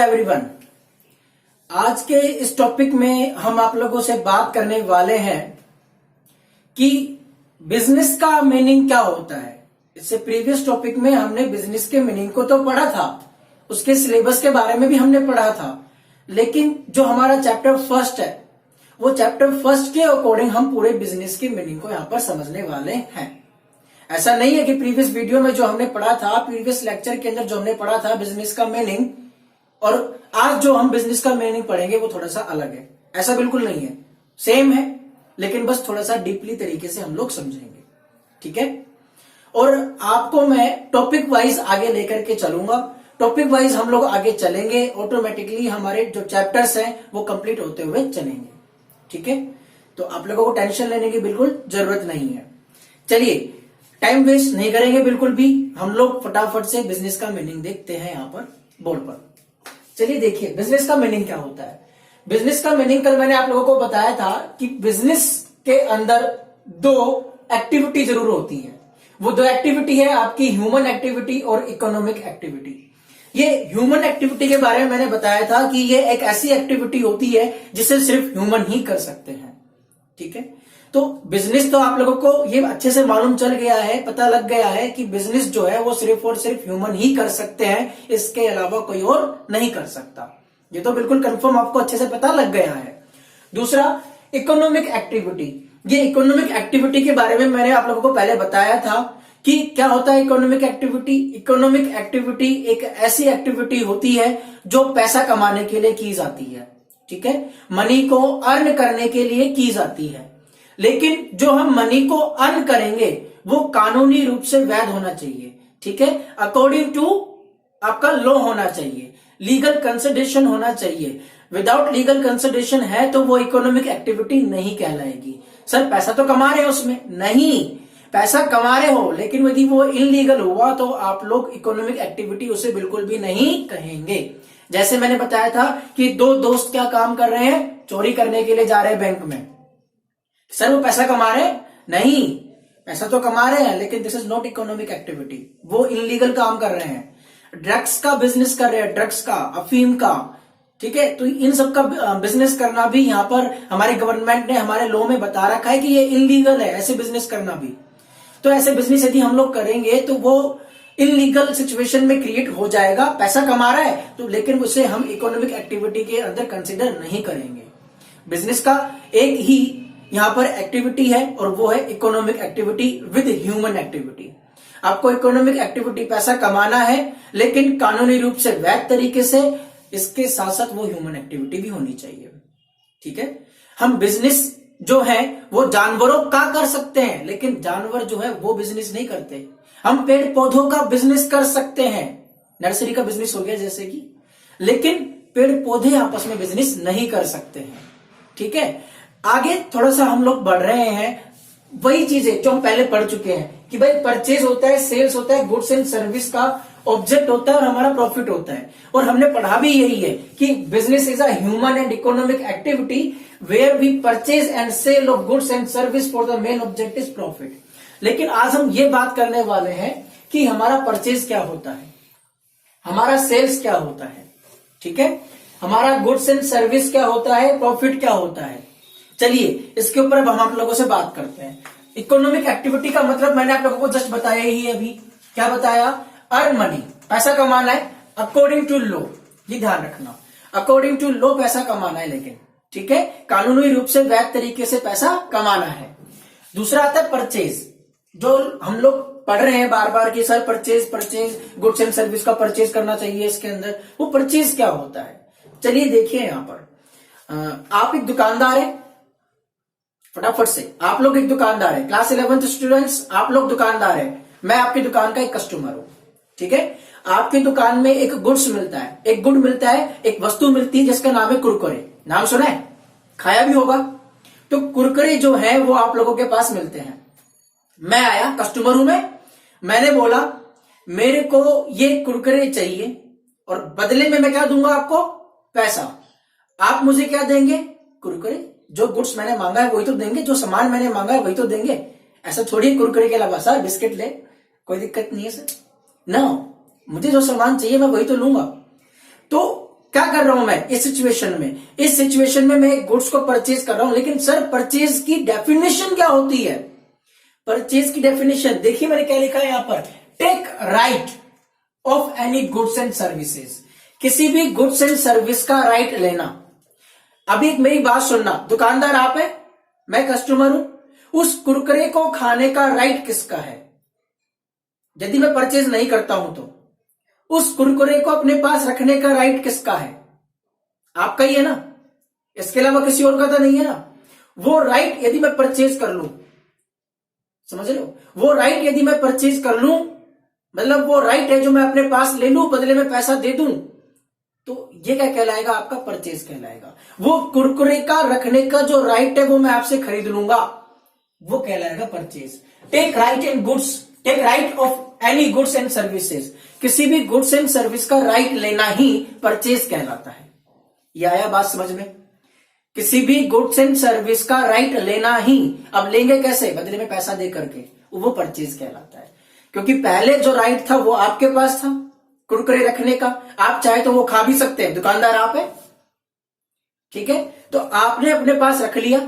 Everyone, आज के इस टॉपिक में हम आप लोगों से बात करने वाले हैं कि बिजनेस का मीनिंग क्या होता है। इससे प्रीवियस टॉपिक में हमने बिजनेस के मीनिंग को तो पढ़ा था, उसके सिलेबस के बारे में भी हमने पढ़ा था, लेकिन जो हमारा चैप्टर फर्स्ट है वो चैप्टर फर्स्ट के अकॉर्डिंग हम पूरे बिजनेस के मीनिंग को यहां पर समझने वाले हैं। ऐसा नहीं है कि प्रीवियस वीडियो में जो हमने पढ़ा था, प्रीवियस लेक्चर के अंदर जो हमने पढ़ा था बिजनेस का मीनिंग, और आज जो हम बिजनेस का मीनिंग पढ़ेंगे वो थोड़ा सा अलग है। ऐसा बिल्कुल नहीं है, सेम है, लेकिन बस थोड़ा सा डीपली तरीके से हम लोग समझेंगे, ठीक है। और आपको मैं टॉपिक वाइज आगे लेकर के चलूंगा, टॉपिक वाइज हम लोग आगे चलेंगे, ऑटोमेटिकली हमारे जो चैप्टर्स हैं वो कंप्लीट होते हुए चलेंगे, ठीक है। तो आप लोगों को टेंशन लेने की बिल्कुल जरूरत नहीं है। चलिए, टाइम वेस्ट नहीं करेंगे बिल्कुल भी, हम लोग फटाफट से बिजनेस का मीनिंग देखते हैं यहां पर बोर्ड पर। चलिए देखिए, बिजनेस का मीनिंग क्या होता है। बिजनेस का मीनिंग कल मैंने आप लोगों को बताया था कि बिजनेस के अंदर दो एक्टिविटी जरूर होती है। वो दो एक्टिविटी है आपकी ह्यूमन एक्टिविटी और इकोनॉमिक एक्टिविटी। ये ह्यूमन एक्टिविटी के बारे में मैंने बताया था कि ये एक ऐसी एक्टिविटी होती है जिसे सिर्फ ह्यूमन ही कर सकते हैं, ठीक है। तो बिजनेस तो आप लोगों को ये अच्छे से मालूम चल गया है, पता लग गया है कि बिजनेस जो है वो सिर्फ और सिर्फ ह्यूमन ही कर सकते हैं, इसके अलावा कोई और नहीं कर सकता। ये तो बिल्कुल कंफर्म आपको अच्छे से पता लग गया है। दूसरा, इकोनॉमिक एक्टिविटी। ये इकोनॉमिक एक्टिविटी के बारे में मैंने आप लोगों को पहले बताया था कि क्या होता है इकोनॉमिक एक्टिविटी। इकोनॉमिक एक्टिविटी एक ऐसी एक्टिविटी होती है जो पैसा कमाने के लिए की जाती है, ठीक है, मनी को अर्न करने के लिए की जाती है। लेकिन जो हम मनी को अर्न करेंगे वो कानूनी रूप से वैध होना चाहिए, ठीक है, अकॉर्डिंग टू आपका लॉ होना चाहिए, लीगल कंसिडरेशन होना चाहिए। विदाउट लीगल कंसिडरेशन है तो वो इकोनॉमिक एक्टिविटी नहीं कहलाएगी। सर पैसा तो कमा रहे हो उसमें, नहीं, पैसा कमा रहे हो लेकिन यदि वो इनलीगल हुआ तो आप लोग इकोनॉमिक एक्टिविटी उसे बिल्कुल भी नहीं कहेंगे। जैसे मैंने बताया था कि दो दोस्त क्या काम कर रहे हैं, चोरी करने के लिए जा रहे हैं बैंक में। सर वो पैसा कमा रहे हैं? नहीं, पैसा तो कमा रहे हैं लेकिन this is not economic activity, वो इनलीगल काम कर रहे हैं। ड्रग्स का बिजनेस कर रहे हैं, ड्रग्स का, अफीम का, ठीक है। तो इन सब का बिजनेस करना भी यहाँ पर हमारी गवर्नमेंट ने हमारे लॉ में बता रखा है कि ये इनलीगल है, ऐसे बिजनेस करना भी। तो ऐसे बिजनेस यदि हम लोग करेंगे तो वो इनलीगल सिचुएशन में क्रिएट हो जाएगा। पैसा कमा रहा है तो लेकिन उसे हम इकोनॉमिक एक्टिविटी के अंदर कंसिडर नहीं करेंगे। बिजनेस का एक ही यहां पर एक्टिविटी है और वो है economic activity with human activity. आपको इकोनॉमिक एक्टिविटी पैसा कमाना है लेकिन कानूनी रूप से वैध तरीके से, इसके साथ साथ वो ह्यूमन एक्टिविटी भी होनी चाहिए, ठीक है। हम बिजनेस जो है वो जानवरों का कर सकते हैं लेकिन जानवर जो है वो बिजनेस नहीं करते। हम पेड़ पौधों का बिजनेस कर सकते हैं, नर्सरी का बिजनेस हो गया जैसे कि, लेकिन पेड़ पौधे आपस में बिजनेस नहीं कर सकते हैं, ठीक है। आगे थोड़ा सा हम लोग बढ़ रहे हैं, वही चीजें जो हम पहले पढ़ चुके हैं कि भाई परचेज होता है, सेल्स होता है, गुड्स एंड सर्विस का ऑब्जेक्ट होता है और हमारा प्रॉफिट होता है। और हमने पढ़ा भी यही है कि business is a human and economic activity where we purchase and sale of goods and service for the main object is profit. लेकिन आज हम ये बात करने वाले हैं कि हमारा परचेज क्या होता है, हमारा सेल्स क्या होता है, ठीक है, हमारा गुड्स एंड सर्विस क्या होता है, प्रॉफिट क्या होता है। चलिए इसके ऊपर अब हम आप लोगों से बात करते हैं। इकोनॉमिक एक्टिविटी का मतलब मैंने आप लोगों को जस्ट बताया ही अभी, क्या बताया, अर्न मनी, पैसा कमाना है अकॉर्डिंग टू लॉ, ये ध्यान रखना, अकॉर्डिंग टू लॉ पैसा कमाना है, लेकिन ठीक है, कानूनी रूप से वैध तरीके से पैसा कमाना है। दूसरा आता है परचेज, जो हम लोग पढ़ रहे हैं बार बार कि sir purchase goods and service का परचेज करना चाहिए इसके अंदर, वो परचेज क्या होता है। चलिए देखिए यहां पर आप एक दुकानदार है, फटाफट से आप लोग एक दुकानदार है, क्लास 11th स्टूडेंट्स आप लोग दुकानदार है, मैं आपकी दुकान का एक कस्टमर हूं, ठीक है। आपकी दुकान में एक गुड्स मिलता है, एक गुड मिलता है, एक वस्तु मिलती है जिसका नाम है कुरकुरे, नाम सुना है, खाया भी होगा। तो कुरकुरे जो है वो आप लोगों के पास मिलते हैं। मैं आया, कस्टमर हूं मैंने बोला मेरे को ये कुरकुरे चाहिए और बदले में मैं क्या दूंगा आपको, पैसा। आप मुझे क्या देंगे, कुरकुरे। जो गुड्स मैंने मांगा है वही तो देंगे, जो सामान मैंने मांगा है वही तो देंगे। ऐसा थोड़ी कुरकुरे के अलावा सर बिस्किट ले, कोई दिक्कत नहीं है सर, ना, मुझे जो सामान चाहिए मैं वही तो लूंगा। तो क्या कर रहा हूं मैं इस सिचुएशन में मैं एक गुड्स को परचेज कर रहा हूं, लेकिन सर परचेज की डेफिनेशन क्या होती है? परचेज की डेफिनेशन देखिए मैंने क्या लिखा है यहां पर, take right of any goods and services, किसी भी गुड्स एंड सर्विस का राइट लेना। अभी एक मेरी बात सुनना, दुकानदार आप है, मैं कस्टमर हूं, उस कुरकुरे को खाने का राइट किसका है? यदि मैं परचेज नहीं करता हूं तो उस कुरकुरे को अपने पास रखने का राइट किसका है? आपका ही है ना, इसके अलावा किसी और का तो नहीं है ना। वो राइट यदि मैं परचेज कर लूं, समझ रहे हो, वो राइट यदि मैं परचेज कर लूं, मतलब वो राइट है जो मैं अपने पास ले लूं, बदले में पैसा दे दूं, तो ये क्या कहलाएगा? आपका परचेज कहलाएगा। वो कुरकुरे का रखने का जो राइट है वो मैं आपसे खरीद लूंगा, वो कहलाएगा purchase. Take right and goods, take right of any goods and services, किसी भी गुड्स एंड सर्विस का राइट लेना ही परचेज कहलाता है। ये आया बात समझ में? किसी भी गुड्स एंड सर्विस का राइट लेना ही, अब लेंगे कैसे? बदले में पैसा दे करके, वो परचेज कहलाता है। क्योंकि पहले जो राइट था वो आपके पास था कुरकुरे रखने का, आप चाहे तो वो खा भी सकते हैं, दुकानदार आप है, ठीक है, तो आपने अपने पास रख लिया,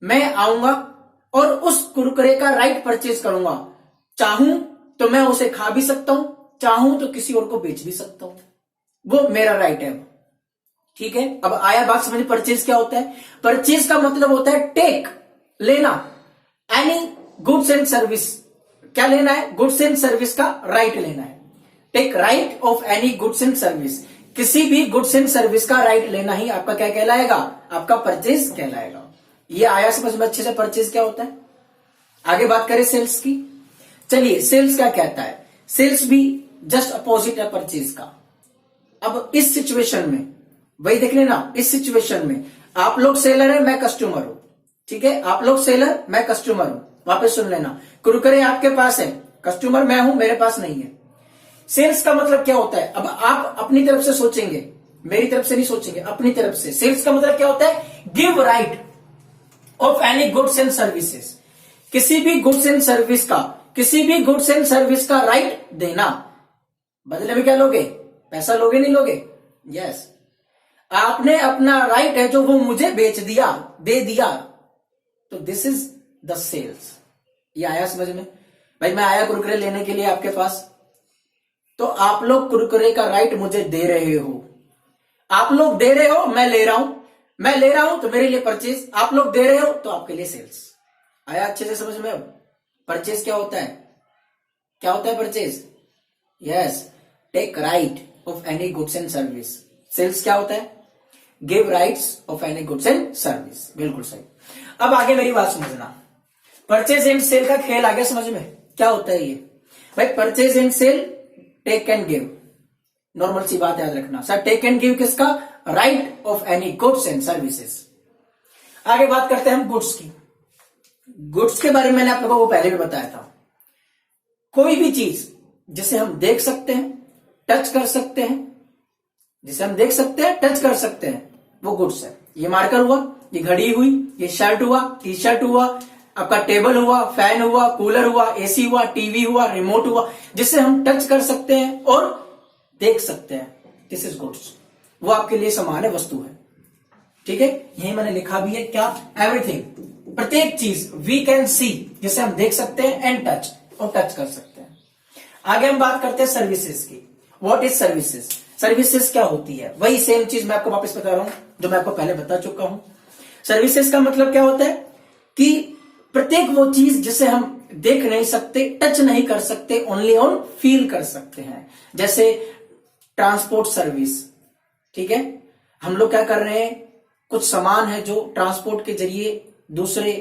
मैं आऊंगा और उस कुरकुरे का राइट परचेज करूंगा। चाहूं तो मैं उसे खा भी सकता हूं, चाहूं तो किसी और को बेच भी सकता हूं, वो मेरा राइट है, ठीक है। अब आया बात समझ, परचेज क्या होता है? परचेज का मतलब होता है टेक, लेना, एनी गुड्स एंड सर्विस, क्या लेना है? गुड्स एंड सर्विस का राइट लेना है। Take right of any goods and service, किसी भी गुड्स एंड सर्विस का राइट लेना ही आपका क्या कहलाएगा? आपका परचेज कहलाएगा। ये आया समझ में अच्छे से परचेज क्या होता है। आगे बात करें सेल्स की। चलिए सेल्स क्या कहता है? सेल्स भी जस्ट अपोजिट है परचेज का। अब इस सिचुएशन में वही देख लेना, इस सिचुएशन में आप लोग सेलर है, मैं कस्टमर हूं, ठीक है, आप लोग सेलर, मैं कस्टमर हूं, वापस सुन लेना, कुरकुरे आपके पास है, कस्टमर मैं हूं, मेरे पास नहीं है। सेल्स का मतलब क्या होता है? अब आप अपनी तरफ से सोचेंगे, मेरी तरफ से नहीं सोचेंगे, अपनी तरफ से। सेल्स का मतलब क्या होता है? Give right of any goods and services, किसी भी गुड्स एंड सर्विस का, किसी भी गुड्स एंड सर्विस का राइट देना, बदले में क्या लोगे? पैसा लोगे, नहीं लोगे? यस, आपने अपना राइट है जो वो मुझे बेच दिया, दे दिया, तो दिस इज द सेल्स। ये आया समझ में? भाई मैं आया कुरकुरे लेने के लिए आपके पास, तो आप लोग कुरकुरे का राइट मुझे दे रहे हो, आप लोग दे रहे हो, मैं ले रहा हूं, मैं ले रहा हूं तो मेरे लिए परचेज, आप लोग दे रहे हो तो आपके लिए सेल्स। आया अच्छे से समझ में? अब परचेज क्या होता है? क्या होता है purchase? Yes, take right of any goods and service. Sales क्या होता है? Give rights of any goods and service. बिल्कुल सही। अब आगे मेरी बात समझना, परचेज एंड सेल का खेल आ गया समझ में? क्या होता है ये? भाई purchase and sale, take and give, normal सी बात याद रखना सर। टेक एंड गिव किसका? Right of any goods and services. आगे बात करते हैं हम गुड्स की। गुड्स के बारे में मैंने आप लोगों को पहले भी बताया था, कोई भी चीज जिसे हम देख सकते हैं, टच कर सकते हैं, जिसे हम देख सकते हैं, टच कर सकते हैं, वो गुड्स है। ये मार्कर हुआ, ये घड़ी हुई, ये शर्ट हुआ, टी शर्ट हुआ, आपका टेबल हुआ, फैन हुआ, कूलर हुआ, एसी हुआ, टीवी हुआ, रिमोट हुआ, जिसे हम टच कर सकते हैं और देख सकते हैं, दिस इज गुड्स। वो आपके लिए सामान है, वस्तु है, ठीक है। यही मैंने लिखा भी है, क्या? एवरीथिंग, प्रत्येक चीज वी कैन सी, जिसे हम देख सकते हैं, एंड टच, और टच कर सकते हैं। आगे हम बात करते हैं सर्विसेज की। What is services? सर्विसेज क्या होती है? वही सेम चीज मैं आपको वापस बता रहा हूं जो मैं आपको पहले बता चुका हूं। सर्विसेज का मतलब क्या होता है कि प्रत्येक वो चीज जिसे हम देख नहीं सकते, टच नहीं कर सकते, ओनली ऑन फील कर सकते हैं। जैसे ट्रांसपोर्ट सर्विस, ठीक है, हम लोग क्या कर रहे हैं, कुछ सामान है जो ट्रांसपोर्ट के जरिए दूसरे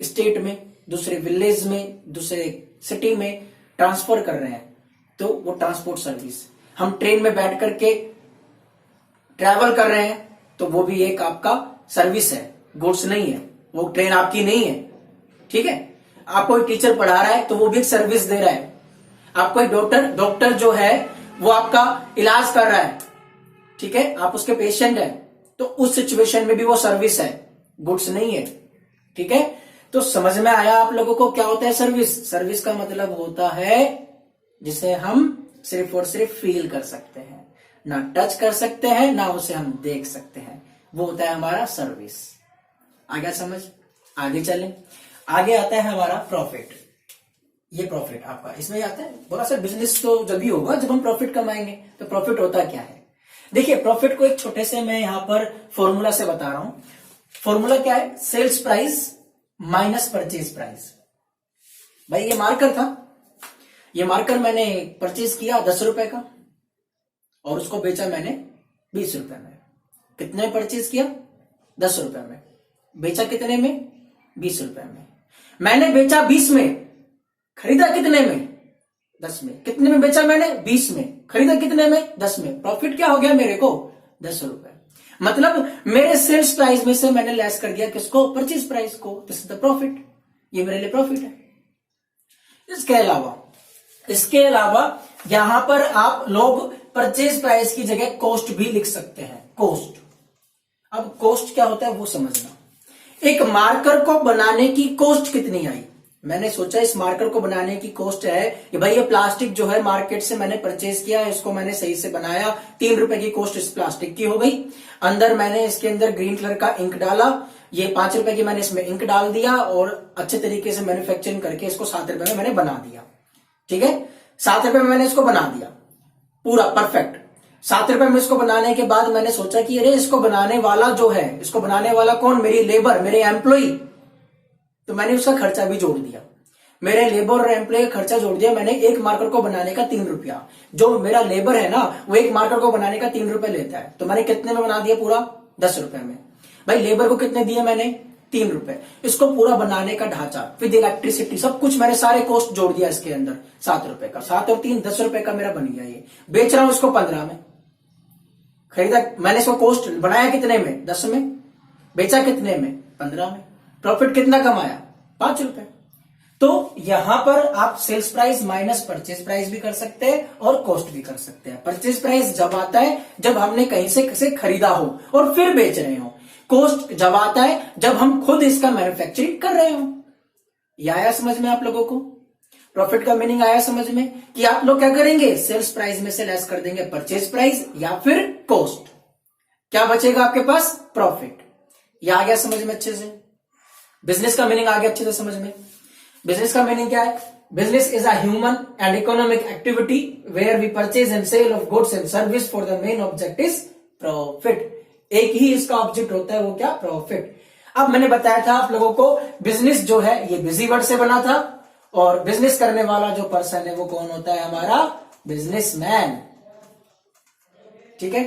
स्टेट में, दूसरे विलेज में, दूसरे सिटी में ट्रांसफर कर रहे हैं, तो वो ट्रांसपोर्ट सर्विस। हम ट्रेन में बैठ करके ट्रैवल कर रहे हैं, तो वो भी एक आपका सर्विस है, गुड्स नहीं है, वो ट्रेन आपकी नहीं है, ठीक है। आप कोई टीचर पढ़ा रहा है तो वो भी एक सर्विस दे रहा है। आप कोई डॉक्टर जो है वो आपका इलाज कर रहा है, ठीक है, आप उसके पेशेंट है, तो उस सिचुएशन में भी वो सर्विस है, गुड्स नहीं है, ठीक है। तो समझ में आया आप लोगों को क्या होता है सर्विस? सर्विस का मतलब होता है जिसे हम सिर्फ और सिर्फ फील कर सकते हैं, ना टच कर सकते हैं, ना उसे हम देख सकते हैं। वो होता है हमारा सर्विस। आ गया समझ? आगे चलें। आगे आता है हमारा प्रॉफिट। ये प्रॉफिट आपका इसमें आता है। बोला सर बिजनेस तो जब भी होगा जब हम प्रॉफिट कमाएंगे। तो प्रॉफिट होता क्या है? देखिए प्रॉफिट को एक छोटे से मैं यहां पर फॉर्मूला से बता रहा हूं। फॉर्मूला क्या है? Sales price minus purchase price. भाई ये मार्कर था, ये मार्कर मैंने परचेज किया 10 रुपए का और उसको बेचा मैंने 20 रुपए में। कितने में परचेज किया? 10 रुपए में। बेचा कितने में? 20 रुपए में। मैंने बेचा 20 में, खरीदा कितने में? 10 में। कितने में बेचा मैंने? 20 में। खरीदा कितने में? 10 में। प्रॉफिट क्या हो गया मेरे को? 10 रुपए। मतलब मेरे सेल्स प्राइस में से मैंने लेस कर दिया किसको? परचेज प्राइस को। This is the profit. ये मेरे लिए प्रॉफिट है। इसके अलावा यहां पर आप लोग परचेज प्राइस की जगह कॉस्ट भी लिख सकते हैं। कॉस्ट। अब कॉस्ट क्या होता है वो समझना। एक मार्कर को बनाने की कॉस्ट कितनी आई? मैंने सोचा इस मार्कर को बनाने की कॉस्ट है कि भाई ये प्लास्टिक जो है मार्केट से मैंने परचेज किया, इसको मैंने सही से बनाया, 3 रुपए की कॉस्ट इस प्लास्टिक की हो गई। अंदर मैंने इसके अंदर ग्रीन कलर का इंक डाला, ये 5 रुपए की मैंने इसमें इंक डाल दिया और अच्छे तरीके से मैन्युफैक्चरिंग करके इसको 7 रुपए में मैंने बना दिया। ठीक है, 7 रुपए में मैंने इसको बना दिया पूरा परफेक्ट। 7 रुपए में इसको बनाने के बाद मैंने सोचा कि अरे इसको बनाने वाला जो है, इसको बनाने वाला कौन? मेरी लेबर, मेरे एम्प्लॉय। तो मैंने उसका खर्चा भी जोड़ दिया। मेरे लेबर और एम्प्लॉय का खर्चा जोड़ दिया मैंने। एक मार्कर को बनाने का 3 रुपया। जो मेरा लेबर है ना वो एक मार्कर को बनाने का 3 रुपए लेता है। तो मैंने कितने में बना दिया? पूरा 10 रुपए में। भाई लेबर को कितने दिए मैंने? 3 रुपए। इसको पूरा बनाने का ढांचा विद इलेक्ट्रिसिटी सब कुछ मैंने सारे कॉस्ट जोड़ दिया इसके अंदर। 7 रुपए का। 7 और 3 10 रुपए का मेरा बन गया। ये बेच रहा हूं इसको 15 में। खरीदा मैंने इसको कॉस्ट बनाया कितने में? 10 में। बेचा कितने में? 15 में। प्रॉफिट कितना कमाया? 5 रुपए। तो यहां पर आप sales price minus purchase price भी कर सकते हैं और कॉस्ट भी कर सकते हैं। परचेज प्राइस जब आता है जब हमने कहीं से खरीदा हो और फिर बेच रहे हो। कॉस्ट जब आता है जब हम खुद इसका मैन्युफैक्चरिंग कर रहे हो। यह आया समझ में आप लोगों को? प्रॉफिट का मीनिंग आया समझ में कि आप लोग क्या करेंगे? सेल्स प्राइस में से लेस कर देंगे परचेज प्राइस या फिर कॉस्ट। क्या बचेगा आपके पास? प्रॉफिट। यह आ गया समझ में अच्छे से? बिजनेस का मीनिंग आ गया अच्छे से समझ में? बिजनेस का मीनिंग क्या है? Business is a human and economic activity where we purchase and sale of goods and service for the main object is profit. एक ही इसका ऑब्जेक्ट होता है, वो क्या? प्रॉफिट। अब मैंने बताया था आप लोगों को बिजनेस जो है ये बिजी वर्ड से बना था और बिजनेस करने वाला जो पर्सन है वो कौन होता है? हमारा बिजनेसमैन। ठीक है,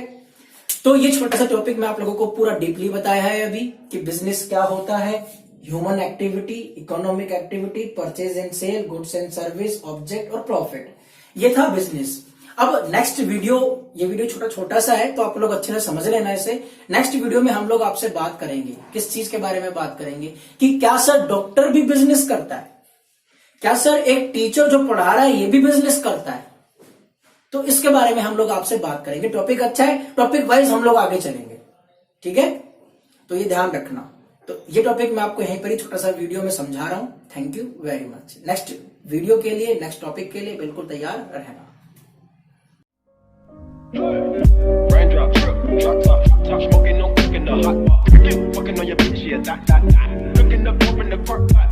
तो ये छोटा सा टॉपिक मैं आप लोगों को पूरा डीपली बताया है अभी कि बिजनेस क्या होता है। Human activity, economic activity, purchase and sale, goods and service, object और प्रॉफिट। ये था बिजनेस। अब नेक्स्ट वीडियो, ये वीडियो छोटा सा है तो आप लोग अच्छे से समझ लेना इसे। नेक्स्ट वीडियो में हम लोग आपसे बात करेंगे, किस चीज के बारे में बात करेंगे कि क्या सर डॉक्टर भी बिजनेस करता है? क्या सर एक टीचर जो पढ़ा रहा है ये भी बिजनेस करता है? तो इसके बारे में हम लोग आपसे बात करेंगे। टॉपिक अच्छा है, टॉपिक वाइज हम लोग आगे चलेंगे। ठीक है, तो ये ध्यान रखना। तो ये टॉपिक मैं आपको यहीं पर ही छोटा सा वीडियो में समझा रहा हूं। Thank you very much. Next video के लिए, नेक्स्ट टॉपिक के लिए बिल्कुल तैयार रहना। Raindrop, drop top, top smoking, no cooking the hot bar. Fucking on your bitch, yeah, that. Cooking up, open the park.